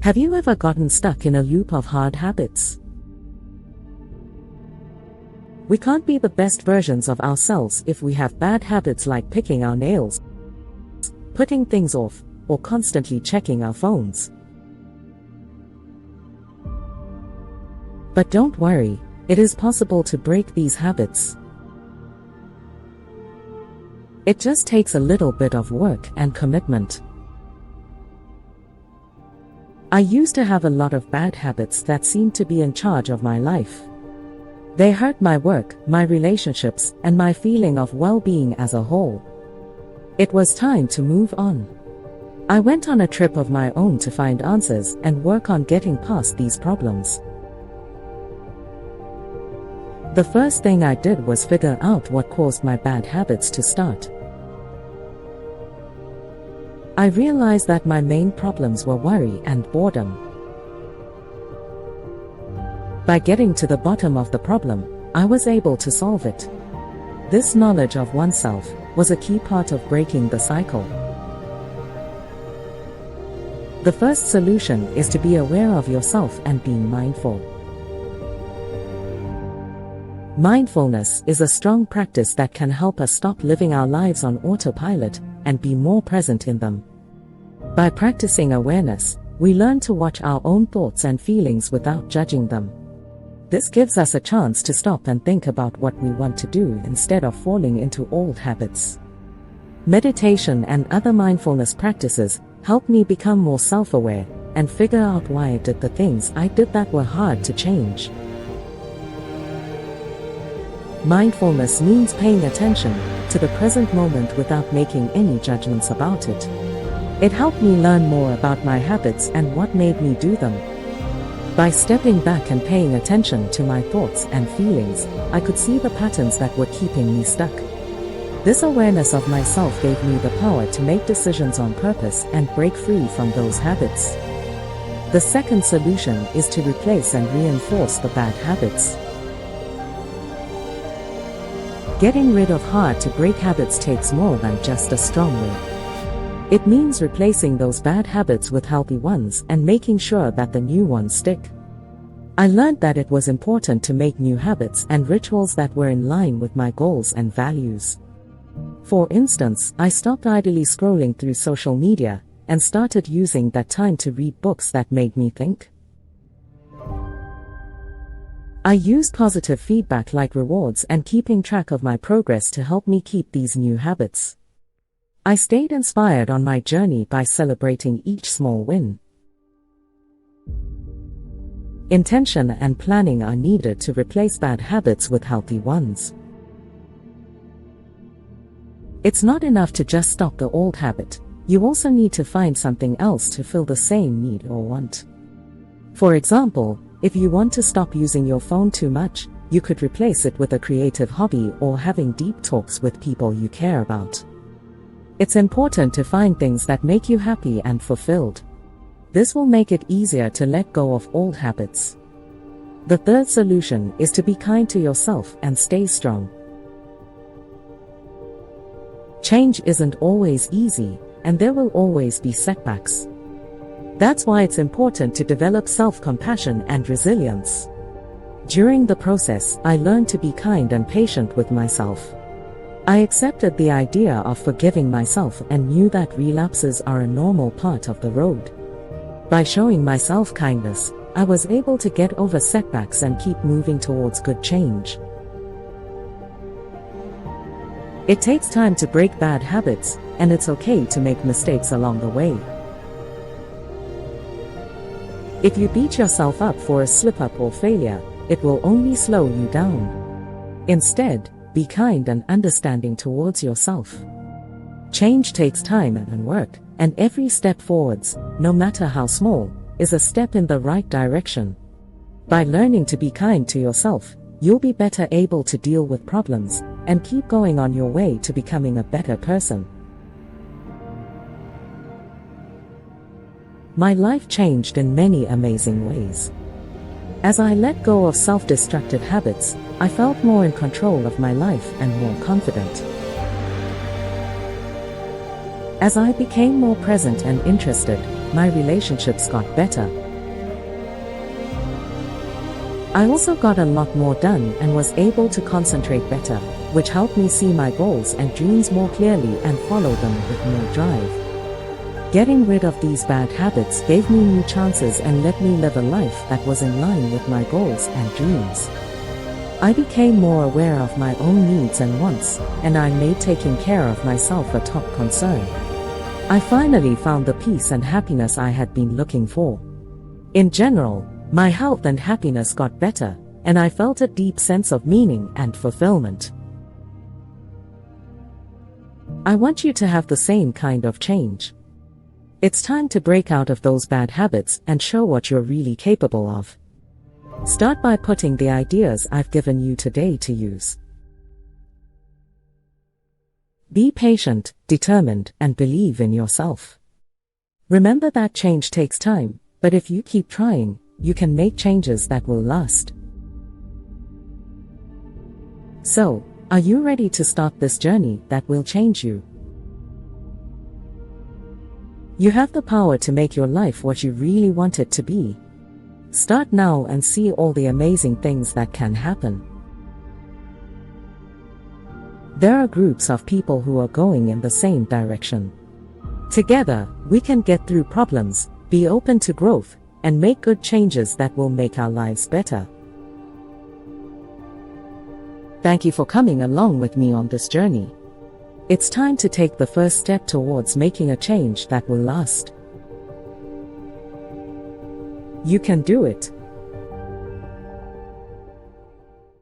Have you ever gotten stuck in a loop of hard habits? We can't be the best versions of ourselves if we have bad habits like picking our nails, putting things off, or constantly checking our phones. But don't worry, it is possible to break these habits. It just takes a little bit of work and commitment. I used to have a lot of bad habits that seemed to be in charge of my life. They hurt my work, my relationships, and my feeling of well-being as a whole. It was time to move on. I went on a trip of my own to find answers and work on getting past these problems. The first thing I did was figure out what caused my bad habits to start. I realized that my main problems were worry and boredom. By getting to the bottom of the problem, I was able to solve it. This knowledge of oneself was a key part of breaking the cycle. The first solution is to be aware of yourself and being mindful. Mindfulness is a strong practice that can help us stop living our lives on autopilot and be more present in them. By practicing awareness, we learn to watch our own thoughts and feelings without judging them. This gives us a chance to stop and think about what we want to do instead of falling into old habits. Meditation and other mindfulness practices help me become more self-aware and figure out why I did the things I did that were hard to change. Mindfulness means paying attention to the present moment without making any judgments about it. It helped me learn more about my habits and what made me do them. By stepping back and paying attention to my thoughts and feelings, I could see the patterns that were keeping me stuck. This awareness of myself gave me the power to make decisions on purpose and break free from those habits. The second solution is to replace and reinforce the bad habits. Getting rid of hard-to-break habits takes more than just a strong will. It means replacing those bad habits with healthy ones and making sure that the new ones stick. I learned that it was important to make new habits and rituals that were in line with my goals and values. For instance, I stopped idly scrolling through social media and started using that time to read books that made me think. I used positive feedback like rewards and keeping track of my progress to help me keep these new habits. I stayed inspired on my journey by celebrating each small win. Intention and planning are needed to replace bad habits with healthy ones. It's not enough to just stop the old habit, you also need to find something else to fill the same need or want. For example, if you want to stop using your phone too much, you could replace it with a creative hobby or having deep talks with people you care about. It's important to find things that make you happy and fulfilled. This will make it easier to let go of old habits. The third solution is to be kind to yourself and stay strong. Change isn't always easy, and there will always be setbacks. That's why it's important to develop self-compassion and resilience. During the process, I learned to be kind and patient with myself. I accepted the idea of forgiving myself and knew that relapses are a normal part of the road. By showing myself kindness, I was able to get over setbacks and keep moving towards good change. It takes time to break bad habits, and it's okay to make mistakes along the way. If you beat yourself up for a slip-up or failure, it will only slow you down. Instead, be kind and understanding towards yourself. Change takes time and work, and every step forwards, no matter how small, is a step in the right direction. By learning to be kind to yourself, you'll be better able to deal with problems and keep going on your way to becoming a better person. My life changed in many amazing ways. As I let go of self-destructive habits, I felt more in control of my life and more confident. As I became more present and interested, my relationships got better. I also got a lot more done and was able to concentrate better, which helped me see my goals and dreams more clearly and follow them with more drive. Getting rid of these bad habits gave me new chances and let me live a life that was in line with my goals and dreams. I became more aware of my own needs and wants, and I made taking care of myself a top concern. I finally found the peace and happiness I had been looking for. In general, my health and happiness got better, and I felt a deep sense of meaning and fulfillment. I want you to have the same kind of change. It's time to break out of those bad habits and show what you're really capable of. Start by putting the ideas I've given you today to use. Be patient, determined, and believe in yourself. Remember that change takes time, but if you keep trying, you can make changes that will last. So, are you ready to start this journey that will change you? You have the power to make your life what you really want it to be. Start now and see all the amazing things that can happen. There are groups of people who are going in the same direction. Together, we can get through problems, be open to growth, and make good changes that will make our lives better. Thank you for coming along with me on this journey. It's time to take the first step towards making a change that will last. You can do it.